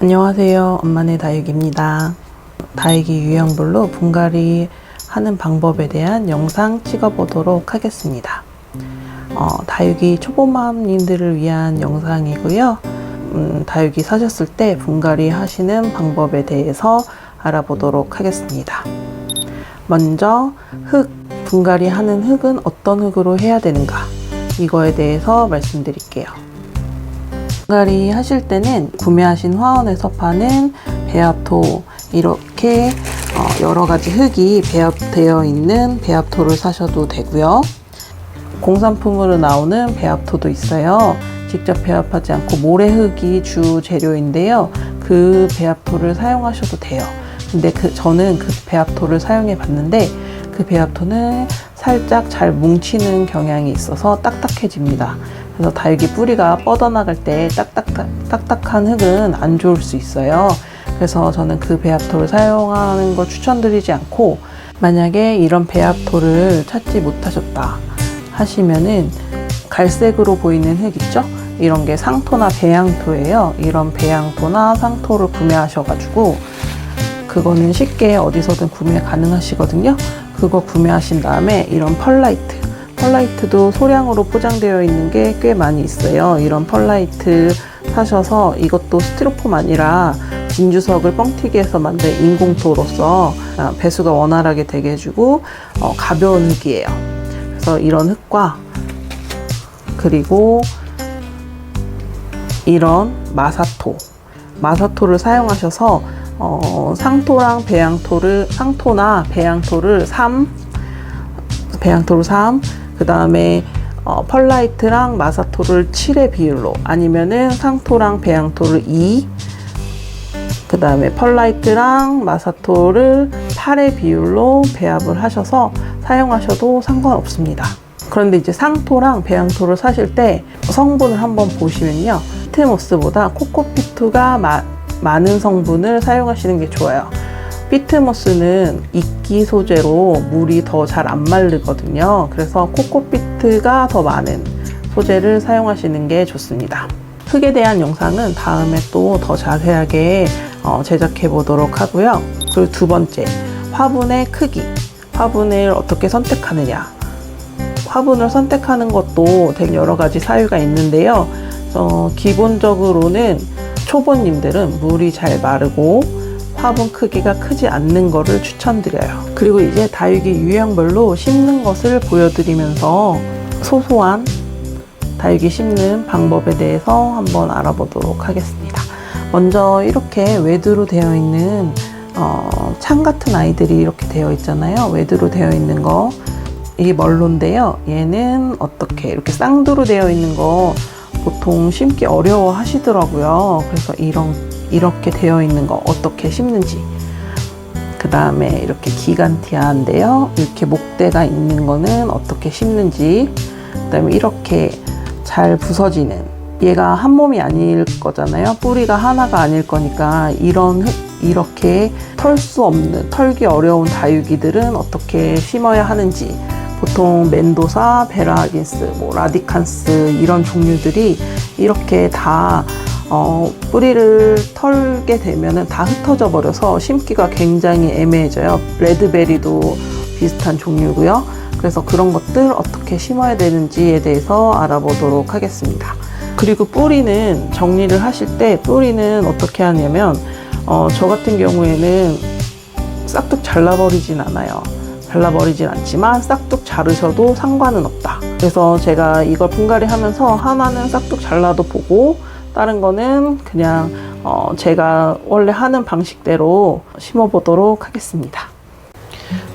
안녕하세요. 엄마네 다육입니다. 다육이 유형별로 분갈이 하는 방법에 대한 영상 찍어보도록 하겠습니다. 다육이 초보맘님들을 위한 영상이고요. 다육이 사셨을 때 분갈이 하시는 방법에 대해서 알아보도록 하겠습니다. 먼저 분갈이 하는 흙은 어떤 흙으로 해야 되는가, 이거에 대해서 말씀드릴게요. 분갈이 하실 때는 구매하신 화원에서 파는 배합토, 이렇게 여러 가지 흙이 배합되어 있는 배합토를 사셔도 되고요. 공산품으로 나오는 배합토도 있어요. 직접 배합하지 않고 모래흙이 주 재료인데요. 그 배합토를 사용하셔도 돼요. 근데 저는 그 배합토를 사용해 봤는데 그 배합토는 살짝 잘 뭉치는 경향이 있어서 딱딱해집니다. 그래서 다육이 뿌리가 뻗어나갈 때 딱딱한 흙은 안 좋을 수 있어요. 그래서 저는 그 배합토를 사용하는 거 추천드리지 않고, 만약에 이런 배합토를 찾지 못하셨다 하시면은 갈색으로 보이는 흙 있죠? 이런 게 상토나 배양토예요. 이런 배양토나 상토를 구매하셔가지고, 그거는 쉽게 어디서든 구매 가능하시거든요. 그거 구매하신 다음에 이런 펄라이트도 소량으로 포장되어 있는 게 꽤 많이 있어요. 이런 펄라이트 사셔서, 이것도 스티로폼 아니라 진주석을 뻥튀기 해서 만든 인공토로서 배수가 원활하게 되게 해주고 가벼운 흙이에요. 그래서 이런 흙과, 그리고 이런 마사토를 사용하셔서 상토나 배양토를 3, 그 다음에 펄라이트랑 마사토를 7의 비율로, 아니면은 상토랑 배양토를 2, 그 다음에 펄라이트랑 마사토를 8의 비율로 배합을 하셔서 사용하셔도 상관없습니다. 그런데 이제 상토랑 배양토를 사실 때 성분을 한번 보시면요, 피트모스보다 코코피트가 많은 성분을 사용하시는 게 좋아요. 피트모스는 이끼 소재로 물이 더 잘 안 마르거든요. 그래서 코코피트가 더 많은 소재를 사용하시는 게 좋습니다. 흙에 대한 영상은 다음에 또 더 자세하게 제작해 보도록 하고요. 그리고 두 번째, 화분의 크기. 화분을 어떻게 선택하느냐. 화분을 선택하는 것도 되게 여러 가지 사유가 있는데요. 기본적으로는 초보님들은 물이 잘 마르고 화분 크기가 크지 않는 거를 추천드려요. 그리고 이제 다육이 유형별로 심는 것을 보여드리면서 소소한 다육이 심는 방법에 대해서 한번 알아보도록 하겠습니다. 먼저 이렇게 외두로 되어 있는 창 같은 아이들이 이렇게 되어 있잖아요. 외두로 되어 있는 거, 이게 멀로인데요. 얘는 어떻게 이렇게 쌍두로 되어 있는 거 보통 심기 어려워 하시더라고요. 그래서 이렇게 되어 있는 거 어떻게 심는지, 그 다음에 이렇게 기간티아인데요, 이렇게 목대가 있는 거는 어떻게 심는지, 그 다음에 이렇게 잘 부서지는, 얘가 한 몸이 아닐 거잖아요. 뿌리가 하나가 아닐 거니까 이렇게 털기 어려운 다육이들은 어떻게 심어야 하는지, 보통 멘도사, 베라긴스, 라디칸스 이런 종류들이 이렇게 다 뿌리를 털게 되면은 다 흩어져 버려서 심기가 굉장히 애매해져요. 레드베리도 비슷한 종류고요. 그래서 그런 것들 어떻게 심어야 되는지에 대해서 알아보도록 하겠습니다. 그리고 뿌리는 정리를 하실 때 뿌리는 어떻게 하냐면 저 같은 경우에는 싹둑 잘라버리진 않아요. 잘라버리진 않지만 싹둑 자르셔도 상관은 없다. 그래서 제가 이걸 분갈이 하면서 하나는 싹둑 잘라도 보고, 다른 거는 그냥 제가 원래 하는 방식대로 심어보도록 하겠습니다.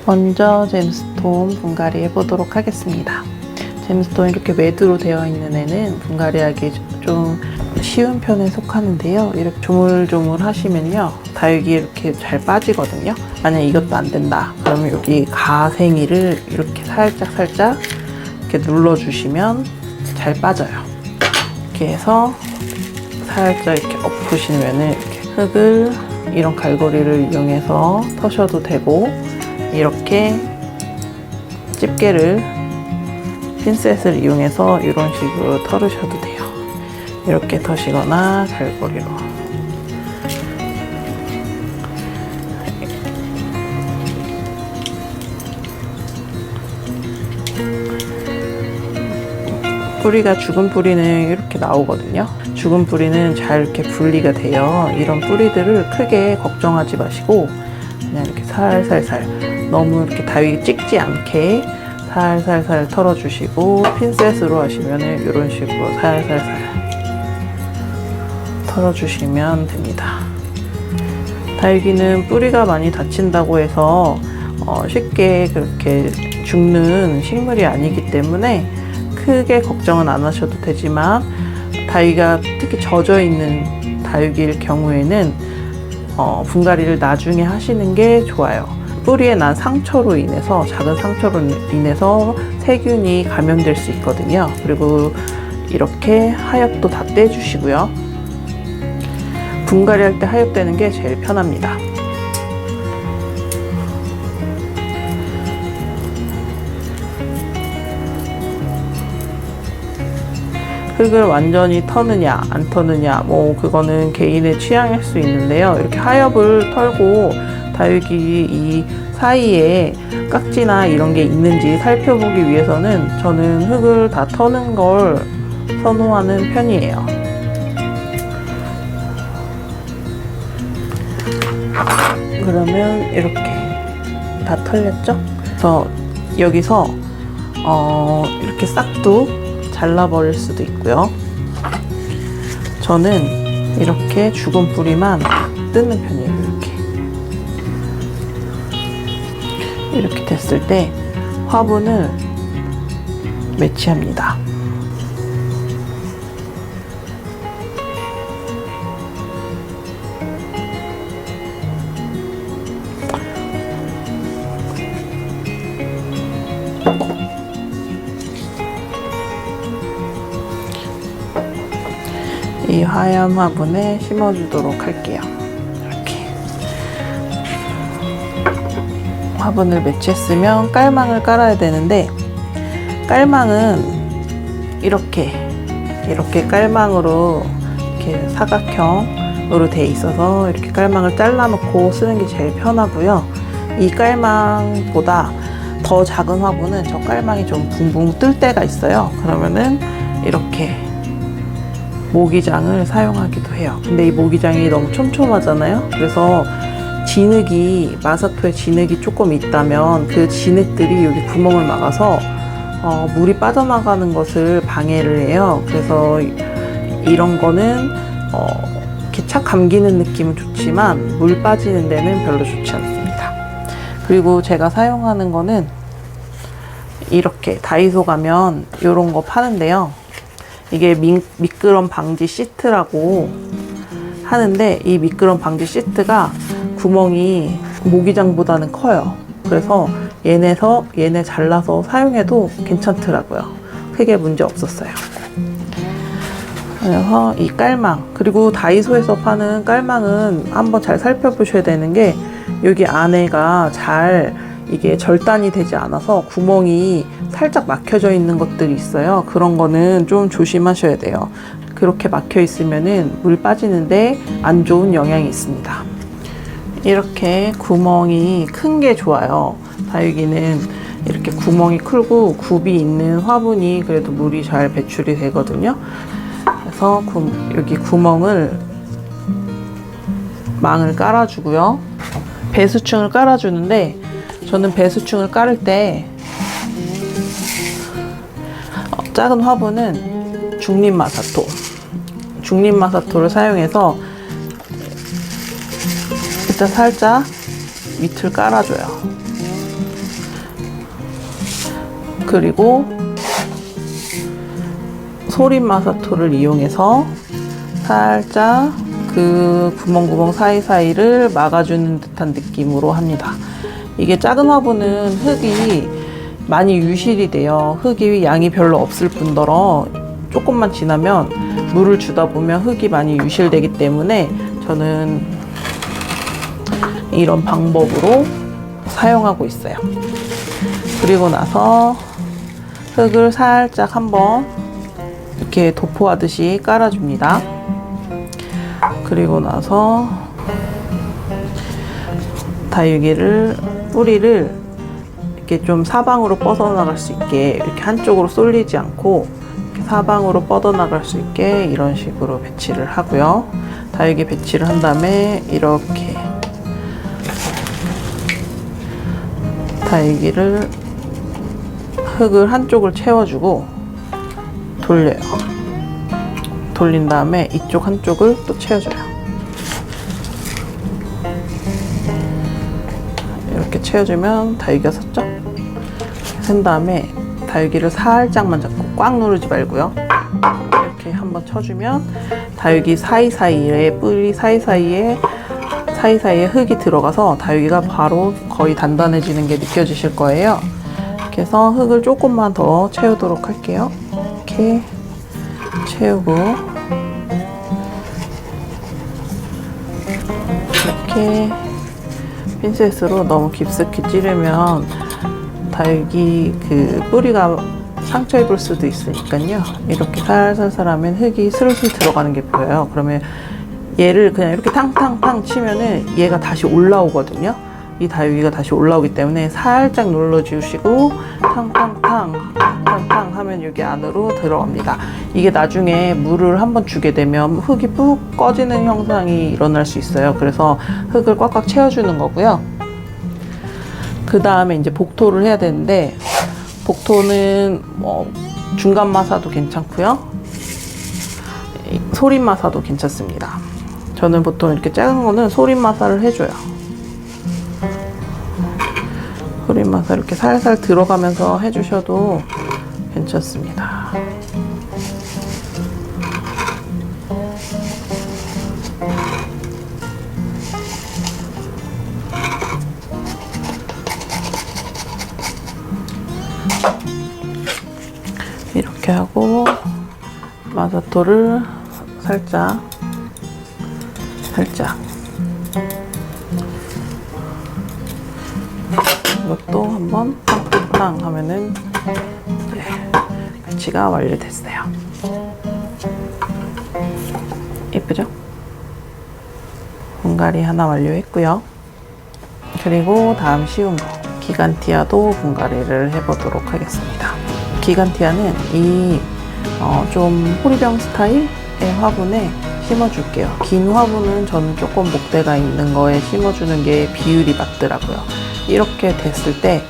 먼저 잼스톤 분갈이 해보도록 하겠습니다. 잼스톤 이렇게 매두로 되어 있는 애는 분갈이하기 좀 쉬운 편에 속하는데요. 이렇게 조물조물 하시면요, 다육이 이렇게 잘 빠지거든요. 만약 이것도 안 된다 그러면 여기 가생이를 이렇게 살짝 이렇게 눌러주시면 잘 빠져요. 이렇게 해서 살짝 이렇게 엎으시면은 이렇게 흙을 이런 갈고리를 이용해서 터셔도 되고, 이렇게 집게를 핀셋을 이용해서 이런 식으로 털으셔도 돼요. 이렇게 터시거나 갈고리로 뿌리가 죽은 뿌리는 이렇게 나오거든요. 죽은 뿌리는 잘 이렇게 분리가 돼요. 이런 뿌리들을 크게 걱정하지 마시고 그냥 이렇게 살살살, 너무 이렇게 다육이 찍지 않게 살살살 털어주시고, 핀셋으로 하시면은 이런 식으로 살살살 털어주시면 됩니다. 다육이는 뿌리가 많이 다친다고 해서 쉽게 그렇게 죽는 식물이 아니기 때문에 크게 걱정은 안 하셔도 되지만, 다육이가 특히 젖어 있는 다육이일 경우에는 분갈이를 나중에 하시는 게 좋아요. 뿌리에 난 상처로 인해서, 작은 상처로 인해서 세균이 감염될 수 있거든요. 그리고 이렇게 하엽도 다 떼주시고요. 분갈이 할 때 하엽 떼는 게 제일 편합니다. 흙을 완전히 터느냐 안 터느냐, 뭐 그거는 개인의 취향일 수 있는데요. 이렇게 하엽을 털고 다육이 이 사이에 깍지나 이런 게 있는지 살펴보기 위해서는 저는 흙을 다 터는 걸 선호하는 편이에요. 그러면 이렇게 다 털렸죠? 그래서 여기서 이렇게 싹둑 잘라버릴 수도 있고요. 저는 이렇게 죽은 뿌리만 뜯는 편이에요. 이렇게 됐을 때 화분을 매치합니다. 이 하얀 화분에 심어주도록 할게요. 이렇게 화분을 매치했으면 깔망을 깔아야 되는데, 깔망은 이렇게 깔망으로 이렇게 사각형으로 돼 있어서 이렇게 깔망을 잘라 놓고 쓰는 게 제일 편하고요. 이 깔망보다 더 작은 화분은 저 깔망이 좀 붕붕 뜰 때가 있어요. 그러면은 이렇게 모기장을 사용하기도 해요. 근데 이 모기장이 너무 촘촘하잖아요. 그래서 진흙이, 마사토에 진흙이 조금 있다면 그 진흙들이 여기 구멍을 막아서 물이 빠져나가는 것을 방해를 해요. 그래서 이런 거는 이렇게 착 감기는 느낌은 좋지만 물 빠지는 데는 별로 좋지 않습니다. 그리고 제가 사용하는 거는 이렇게 다이소 가면 이런 거 파는데요. 이게 미끄럼 방지 시트라고 하는데, 이 미끄럼 방지 시트가 구멍이 모기장보다는 커요. 그래서 얘네 잘라서 사용해도 괜찮더라고요. 크게 문제 없었어요. 그래서 이 깔망, 그리고 다이소에서 파는 깔망은 한번 잘 살펴보셔야 되는 게, 여기 안에가 잘 이게 절단이 되지 않아서 구멍이 살짝 막혀져 있는 것들이 있어요. 그런 거는 좀 조심하셔야 돼요. 그렇게 막혀 있으면은 물 빠지는데 안 좋은 영향이 있습니다. 이렇게 구멍이 큰 게 좋아요. 다육이는 이렇게 구멍이 크고 굽이 있는 화분이 그래도 물이 잘 배출이 되거든요. 그래서 여기 망을 깔아주고요. 배수층을 깔아주는데, 저는 배수층을 깔을 때 작은 화분은 중립마사토를 사용해서 일단 살짝 밑을 깔아줘요. 그리고 소립마사토를 이용해서 살짝 그 구멍 사이사이를 막아주는 듯한 느낌으로 합니다. 이게 작은 화분은 흙이 많이 유실이 돼요. 흙이 양이 별로 없을 뿐더러 조금만 지나면 물을 주다 보면 흙이 많이 유실되기 때문에 저는 이런 방법으로 사용하고 있어요. 그리고 나서 흙을 살짝 한번 이렇게 도포하듯이 깔아줍니다. 그리고 나서 뿌리를 이렇게 좀 사방으로 뻗어나갈 수 있게 이렇게 한쪽으로 쏠리지 않고 이렇게 사방으로 뻗어나갈 수 있게 이런 식으로 배치를 하고요. 다육이 배치를 한 다음에 이렇게 다육이를 흙을 한쪽을 채워주고 돌려요. 돌린 다음에 이쪽 한쪽을 또 채워줘요. 이렇게 채워주면 다육이가 섰죠? 센 다음에 다육이를 살짝만 잡고 꽉 누르지 말고요. 이렇게 한번 쳐주면 다육이 사이사이에 뿌리 사이사이에 흙이 들어가서 다육이가 바로 거의 단단해지는 게 느껴지실 거예요. 이렇게 해서 흙을 조금만 더 채우도록 할게요. 이렇게 채우고 이렇게 핀셋으로 너무 깊숙이 찌르면 다육이 그 뿌리가 상처 입을 수도 있으니까요. 이렇게 살살살 하면 흙이 슬슬 들어가는 게 보여요. 그러면 얘를 그냥 이렇게 탕탕탕 치면은 얘가 다시 올라오거든요. 이 다육이가 다시 올라오기 때문에 살짝 눌러주시고 탕탕탕 하면 여기 안으로 들어갑니다. 이게 나중에 물을 한번 주게 되면 흙이 푹 꺼지는 현상이 일어날 수 있어요. 그래서 흙을 꽉꽉 채워주는 거고요. 그 다음에 이제 복토를 해야 되는데, 복토는 뭐 중간 마사도 괜찮고요, 소림 마사도 괜찮습니다. 저는 보통 이렇게 작은 거는 소림 마사를 해줘요. 소림 마사 이렇게 살살 들어가면서 해주셔도 괜찮습니다. 이렇게 하고 마사토를 살짝 이것도 한번 탕탕탕 하면은 이제 배치가 완료됐어요. 예쁘죠? 분갈이 하나 완료했고요. 그리고 다음 쉬운 거, 기간티아도 분갈이를 해보도록 하겠습니다. 기간티아는 이 좀 호리병 스타일의 화분에 심어줄게요. 긴 화분은 저는 조금 목대가 있는 거에 심어주는 게 비율이 맞더라고요. 이렇게 됐을 때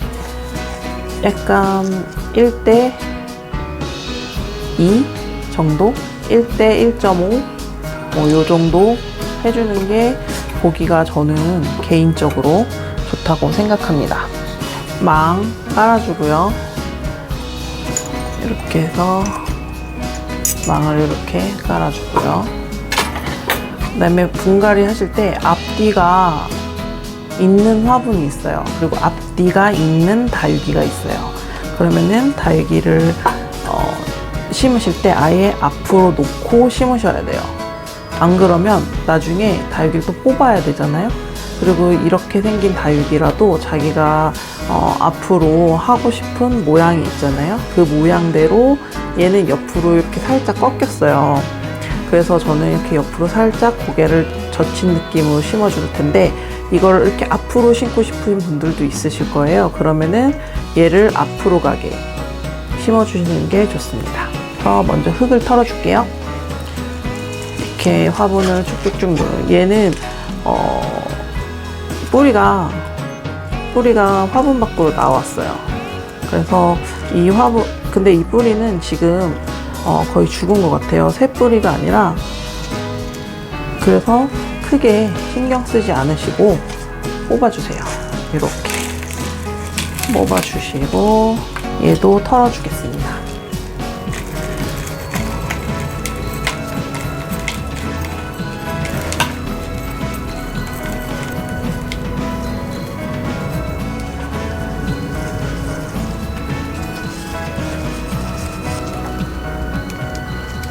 약간 1대 2 정도? 1대 1.5 뭐 요 정도 해주는 게 보기가 저는 개인적으로 좋다고 생각합니다. 망 깔아주고요. 이렇게 해서 망을 이렇게 깔아주고요. 그 다음에 분갈이 하실 때 앞뒤가 있는 화분이 있어요. 그리고 앞뒤가 있는 다육이가 있어요. 그러면은 다육이를 심으실 때 아예 앞으로 놓고 심으셔야 돼요. 안 그러면 나중에 다육이를 또 뽑아야 되잖아요. 그리고 이렇게 생긴 다육이라도 자기가 앞으로 하고 싶은 모양이 있잖아요. 그 모양대로 얘는 옆으로 이렇게 살짝 꺾였어요. 그래서 저는 이렇게 옆으로 살짝 고개를 젖힌 느낌으로 심어줄 텐데, 이걸 이렇게 앞으로 심고 싶은 분들도 있으실 거예요. 그러면은 얘를 앞으로 가게 심어주시는 게 좋습니다. 그래서 먼저 흙을 털어줄게요. 이렇게 화분을 쭉쭉쭉 눌러요. 얘는 뿌리가 화분 밖으로 나왔어요. 그래서 이 화분, 근데 이 뿌리는 지금 거의 죽은 것 같아요. 새 뿌리가 아니라. 그래서 크게 신경 쓰지 않으시고 뽑아주세요. 이렇게 뽑아주시고 얘도 털어주겠습니다.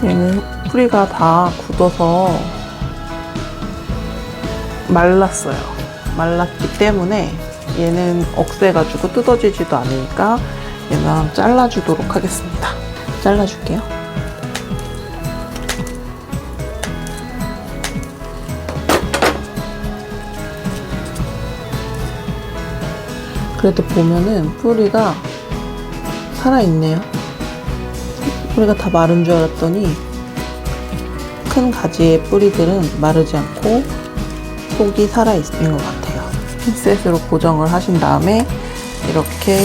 얘는 뿌리가 다 굳어서 말랐어요. 말랐기 때문에 얘는 억세가지고 뜯어지지도 않으니까 얘는 잘라주도록 하겠습니다. 잘라줄게요. 그래도 보면은 뿌리가 살아있네요. 뿌리가 다 마른 줄 알았더니 큰 가지의 뿌리들은 마르지 않고 속이 살아있는 것 같아요. 핀셋으로 고정을 하신 다음에 이렇게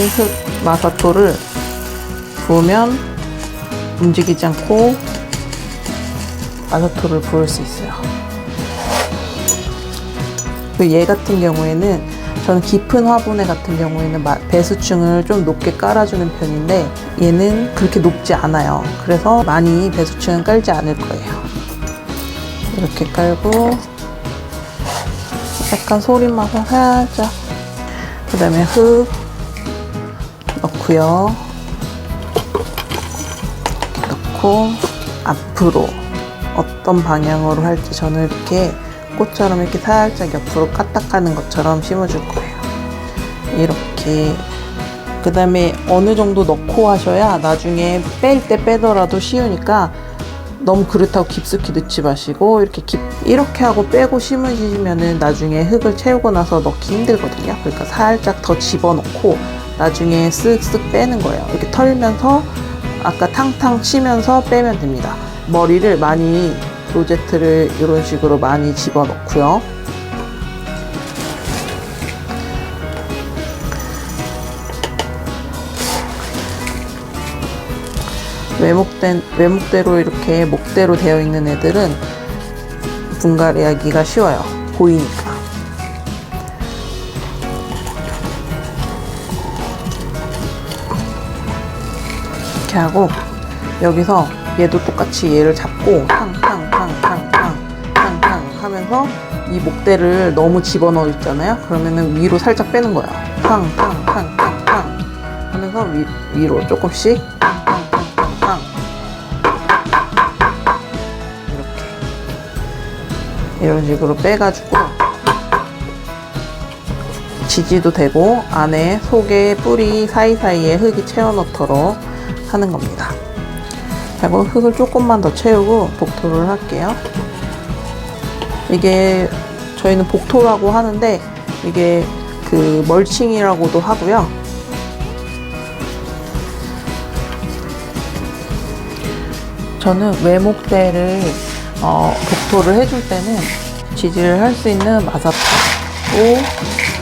마사토를 부으면 움직이지 않고 마사토를 부을 수 있어요. 얘 같은 경우에는 저는 깊은 화분에 같은 경우에는 배수층을 좀 높게 깔아주는 편인데 얘는 그렇게 높지 않아요. 그래서 많이 배수층은 깔지 않을 거예요. 이렇게 깔고 약간 소리마다 살짝, 그 다음에 흙 넣고요. 이렇게 넣고 앞으로 어떤 방향으로 할지 저는 이렇게 꽃처럼 이렇게 살짝 옆으로 까딱하는 것처럼 심어줄 거예요. 이렇게. 그 다음에 어느 정도 넣고 하셔야 나중에 뺄 때 빼더라도 쉬우니까 너무 그렇다고 깊숙이 넣지 마시고 이렇게 하고 빼고 심으시면은 나중에 흙을 채우고 나서 넣기 힘들거든요. 그러니까 살짝 더 집어넣고 나중에 쓱쓱 빼는 거예요. 이렇게 털면서 아까 탕탕 치면서 빼면 됩니다. 머리를 많이, 로제트를 이런 식으로 많이 집어넣고요. 외목대로 이렇게 목대로 되어 있는 애들은 분갈이하기가 쉬워요. 보이니까. 이렇게 하고 여기서 얘도 똑같이 얘를 잡고 탕탕탕탕탕탕탕 하면서 이 목대를 너무 집어넣어 있잖아요. 그러면은 위로 살짝 빼는 거예요. 탕탕탕탕탕 하면서 위로 조금씩 탕탕탕탕 이렇게 이런 식으로 빼가지고 지지도 되고 안에 속에 뿌리 사이사이에 흙이 채워 넣도록 하는 겁니다. 그리고 흙을 조금만 더 채우고 복토를 할게요. 이게 저희는 복토라고 하는데 이게 그 멀칭이라고도 하고요. 저는 외목대를 복토를 해줄 때는 지지를 할 수 있는 마사토로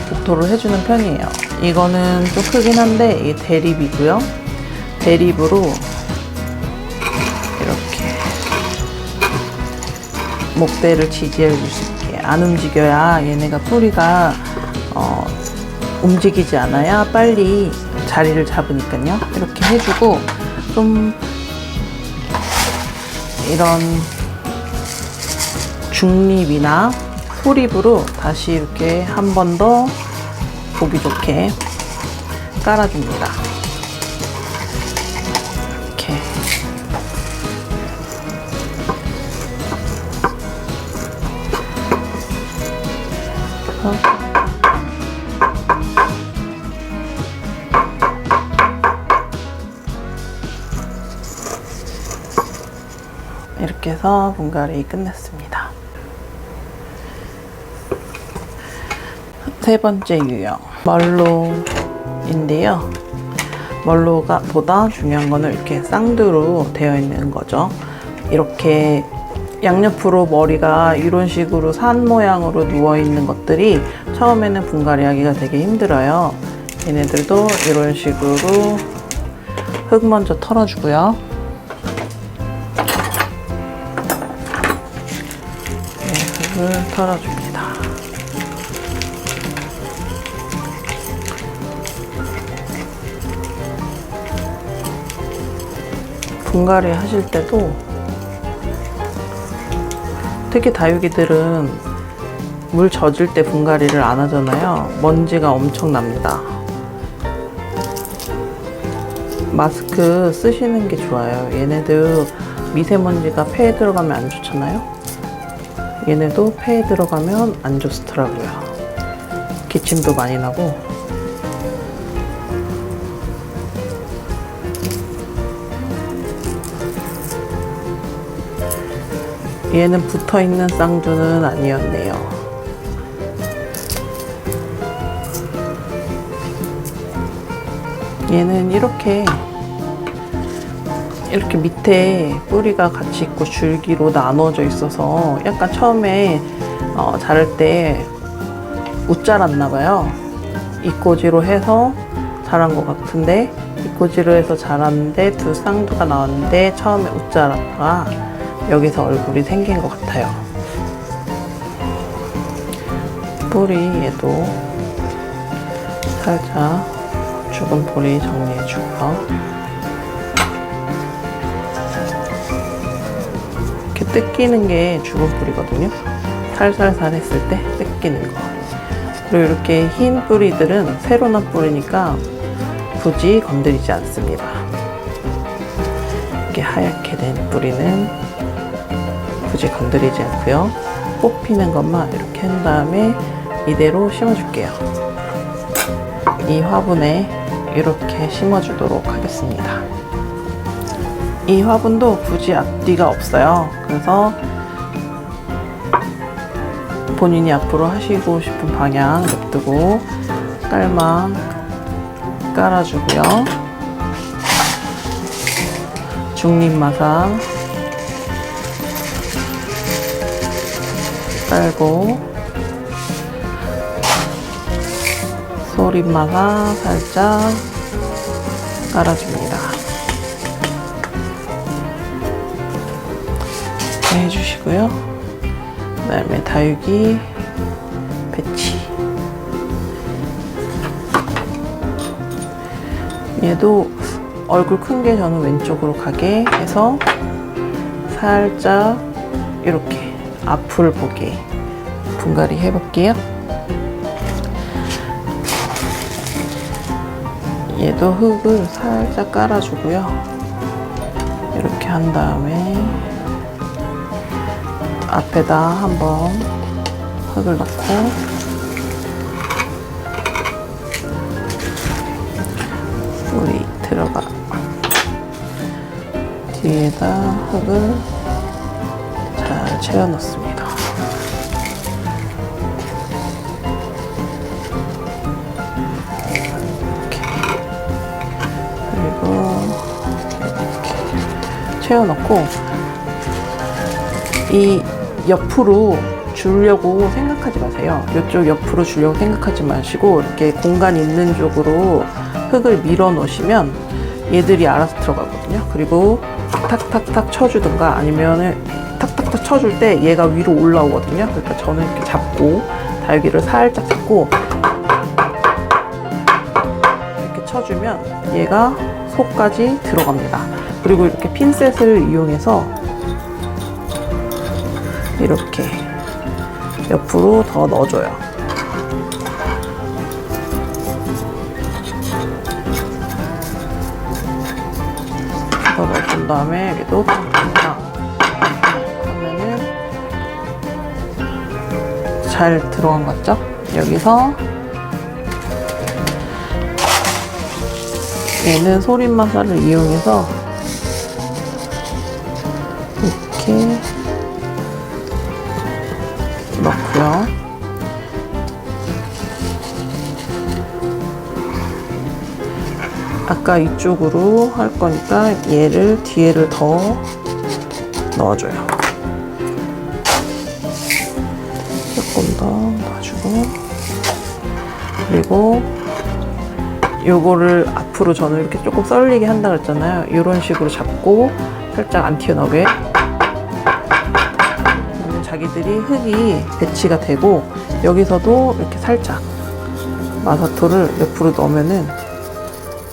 복토를 해주는 편이에요. 이거는 좀 크긴 한데 이게 대립이고요. 대립으로 이렇게 목대를 지지해 줄 수 있게 안 움직여야 얘네가 뿌리가 움직이지 않아야 빨리 자리를 잡으니까요. 이렇게 해주고 좀 이런 중립이나 소립으로 다시 이렇게 한 번 더 보기 좋게 깔아줍니다. 이렇게. 이렇게 해서 분갈이 끝냈습니다. 세 번째 유형, 멀로인데요. 멀로가 보다 중요한 거는 이렇게 쌍두로 되어 있는 거죠. 이렇게 양옆으로 머리가 이런 식으로 산 모양으로 누워 있는 것들이 처음에는 분갈이 하기가 되게 힘들어요. 얘네들도 이런 식으로 흙 먼저 털어주고요. 네, 흙을 털어줍니다. 분갈이 하실 때도 특히 다육이들은 물 젖을 때 분갈이를 안 하잖아요. 먼지가 엄청 납니다. 마스크 쓰시는 게 좋아요. 얘네들 미세먼지가 폐에 들어가면 안 좋잖아요. 얘네도 폐에 들어가면 안 좋더라고요. 기침도 많이 나고. 얘는 붙어있는 쌍두는 아니었네요. 얘는 이렇게 이렇게 밑에 뿌리가 같이 있고 줄기로 나눠져 있어서 약간 처음에 자를 때 웃자랐나 봐요. 이꼬지로 해서 자란 것 같은데, 이꼬지로 해서 자랐는데 두 쌍두가 나왔는데 처음에 웃자랐다가 여기서 얼굴이 생긴 것 같아요. 뿌리에도 살짝 죽은 뿌리 정리해주고요. 이렇게 뜯기는 게 죽은 뿌리거든요. 살살살 했을 때 뜯기는 거. 그리고 이렇게 흰 뿌리들은 새로 난 뿌리니까 굳이 건드리지 않습니다. 이렇게 하얗게 된 뿌리는 굳이 건드리지 않고요. 뽑히는 것만 이렇게 한 다음에 이대로 심어줄게요. 이 화분에 이렇게 심어주도록 하겠습니다. 이 화분도 굳이 앞뒤가 없어요. 그래서 본인이 앞으로 하시고 싶은 방향 냅두고 깔망 깔아주고요. 중립마사 깔고 소립마사 살짝 깔아줍니다. 이렇게 해주시고요. 그 다음에 다육이 배치. 얘도 얼굴 큰 게 저는 왼쪽으로 가게 해서 살짝 이렇게 앞을 보게 분갈이 해볼게요. 얘도 흙을 살짝 깔아주고요. 이렇게 한 다음에 앞에다 한번 흙을 넣고 뿌리 들어가 뒤에다 흙을 잘 채워 넣습니다. 이렇게 그리고 이렇게 채워 넣고 이 옆으로 주려고 생각하지 마세요. 이쪽 옆으로 주려고 생각하지 마시고 이렇게 공간 있는 쪽으로 흙을 밀어 놓으시면 얘들이 알아서 들어가거든요. 그리고 탁탁탁 쳐주든가 아니면은 탁탁탁 쳐줄 때 얘가 위로 올라오거든요. 그러니까 저는 이렇게 잡고 다육이를 살짝 잡고 이렇게 쳐주면 얘가 속까지 들어갑니다. 그리고 이렇게 핀셋을 이용해서 이렇게 옆으로 더 넣어줘요. 더 넣어준 다음에 여기도 하면은 잘 들어간 것 같죠? 여기서 얘는 소립마사를 이용해서 이렇게 넣고요. 아까 이쪽으로 할 거니까 얘를 뒤에를 더 넣어줘요. 조금 더 넣어주고 그리고 요거를 앞으로 저는 이렇게 조금 썰리게 한다 그랬잖아요. 이런 식으로 잡고 살짝 안 튀어나오게 자기들이 흙이 배치가 되고 여기서도 이렇게 살짝 마사토를 옆으로 넣으면은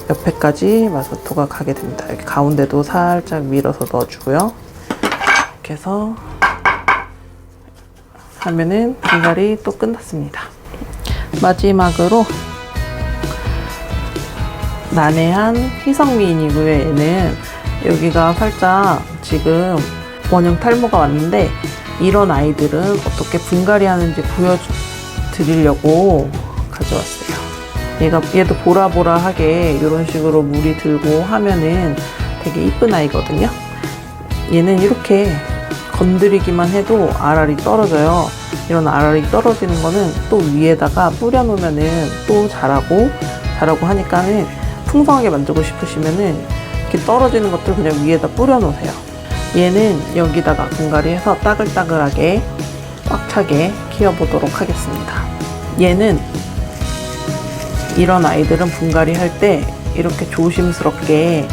옆에까지 마사토가 가게 됩니다. 이렇게 가운데도 살짝 밀어서 넣어주고요. 이렇게 해서 하면은 분갈이 또 끝났습니다. 마지막으로 난해한 희성미인이고요. 얘는 여기가 살짝 지금 원형 탈모가 왔는데 이런 아이들은 어떻게 분갈이 하는지 보여드리려고 가져왔어요. 얘도 보라보라하게 이런 식으로 물이 들고 하면은 되게 이쁜 아이거든요. 얘는 이렇게 건드리기만 해도 알알이 떨어져요. 이런 알알이 떨어지는 거는 또 위에다가 뿌려놓으면은 또 자라고 하니까는 풍성하게 만들고 싶으시면은 이렇게 떨어지는 것들 그냥 위에다 뿌려 놓으세요. 얘는 여기다가 분갈이 해서 따글따글하게 꽉 차게 키워보도록 하겠습니다. 얘는 이런 아이들은 분갈이 할 때 이렇게 조심스럽게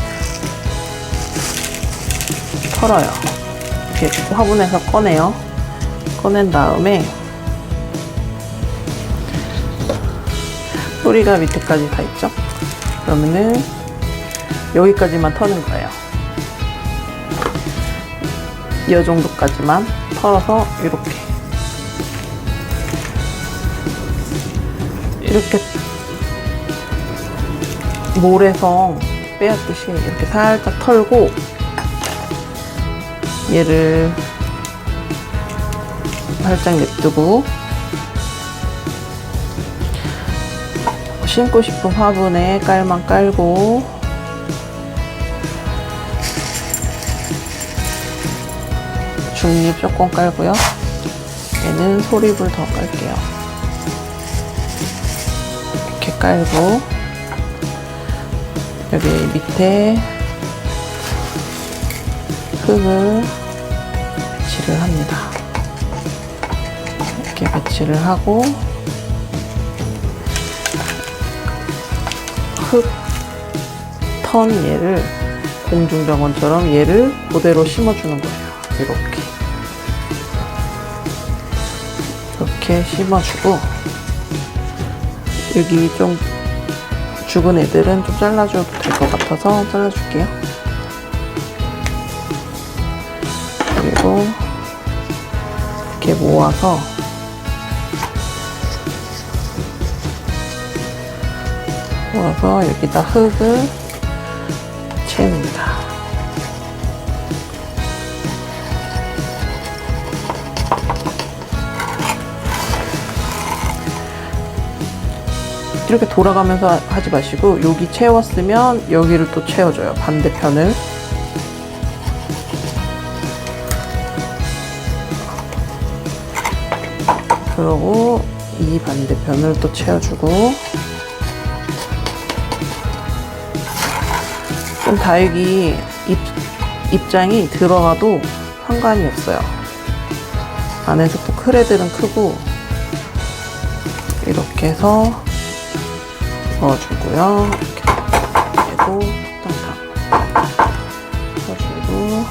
털어요. 이렇게 화분에서 꺼내요. 꺼낸 다음에 뿌리가 밑에까지 다 있죠? 그러면은 여기까지만 터는 거예요. 이 정도까지만 털어서 이렇게 몰에서 빼앗듯이 이렇게 살짝 털고 얘를 살짝 냅두고 심고 싶은 화분에 깔만 깔고 중립 조금 깔고요. 얘는 소립을 더 깔게요. 이렇게 깔고 여기 밑에 흙을 배치를 합니다. 이렇게 배치를 하고 흙 턴 얘를 공중정원처럼 얘를 그대로 심어주는 거예요. 이렇게 심어주고 여기 좀 죽은 애들은 좀 잘라줘도 될 것 같아서 잘라줄게요. 그리고 이렇게 모아서 여기다 흙을 채웁니다. 이렇게 돌아가면서 하지 마시고 여기 채웠으면 여기를 또 채워줘요. 반대편을. 그러고 이 반대편을 또 채워주고 좀 다육이 입장이 들어가도 상관이 없어요. 안에서 또 클 애들은 크고 이렇게 해서 넣어주고요. 이렇게 빼고 땅땅 넣어주고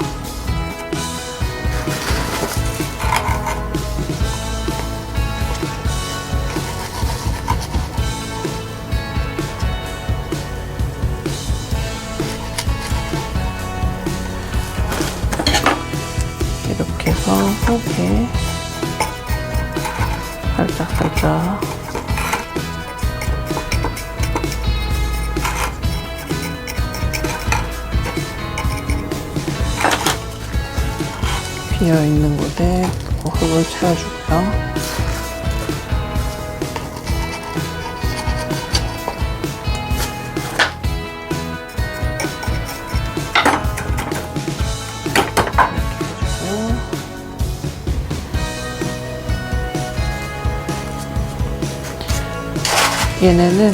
이렇게 해서 이렇게 살짝 비어있는 곳에 흙을 채워주고요. 얘네는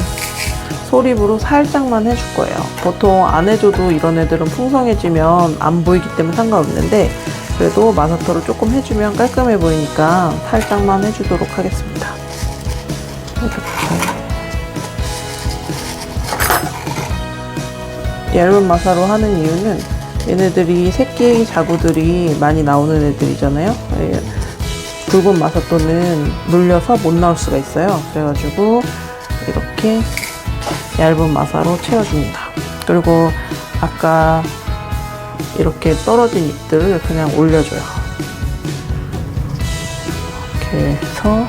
소립으로 살짝만 해줄 거예요. 보통 안 해줘도 이런 애들은 풍성해지면 안 보이기 때문에 상관없는데 그래도 마사토를 조금 해주면 깔끔해 보이니까 살짝만 해주도록 하겠습니다. 이렇게 얇은 마사로 하는 이유는 얘네들이 새끼 자구들이 많이 나오는 애들이잖아요. 굵은 마사토는 물려서 못 나올 수가 있어요. 그래가지고 이렇게 얇은 마사로 채워줍니다. 그리고 아까 이렇게 떨어진 잎들을 그냥 올려줘요. 이렇게 해서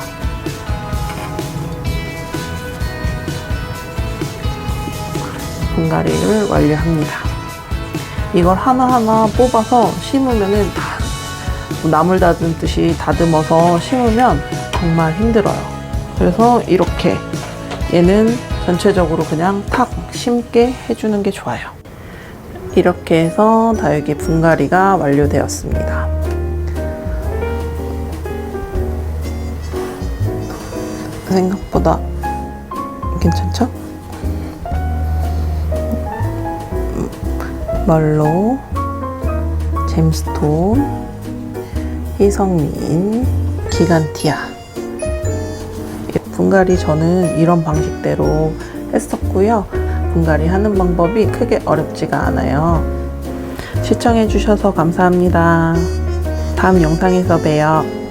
분갈이를 완료합니다. 이걸 하나하나 뽑아서 심으면은 다 나물 다듬듯이 다듬어서 심으면 정말 힘들어요. 그래서 이렇게 얘는 전체적으로 그냥 탁 심게 해주는 게 좋아요. 이렇게 해서 다육이 분갈이가 완료되었습니다. 생각보다 괜찮죠? 멀로, 잼스톤, 희성미인, 기간티아. 분갈이 저는 이런 방식대로 했었고요. 분갈이 하는 방법이 크게 어렵지가 않아요. 시청해주셔서 감사합니다. 다음 영상에서 봬요.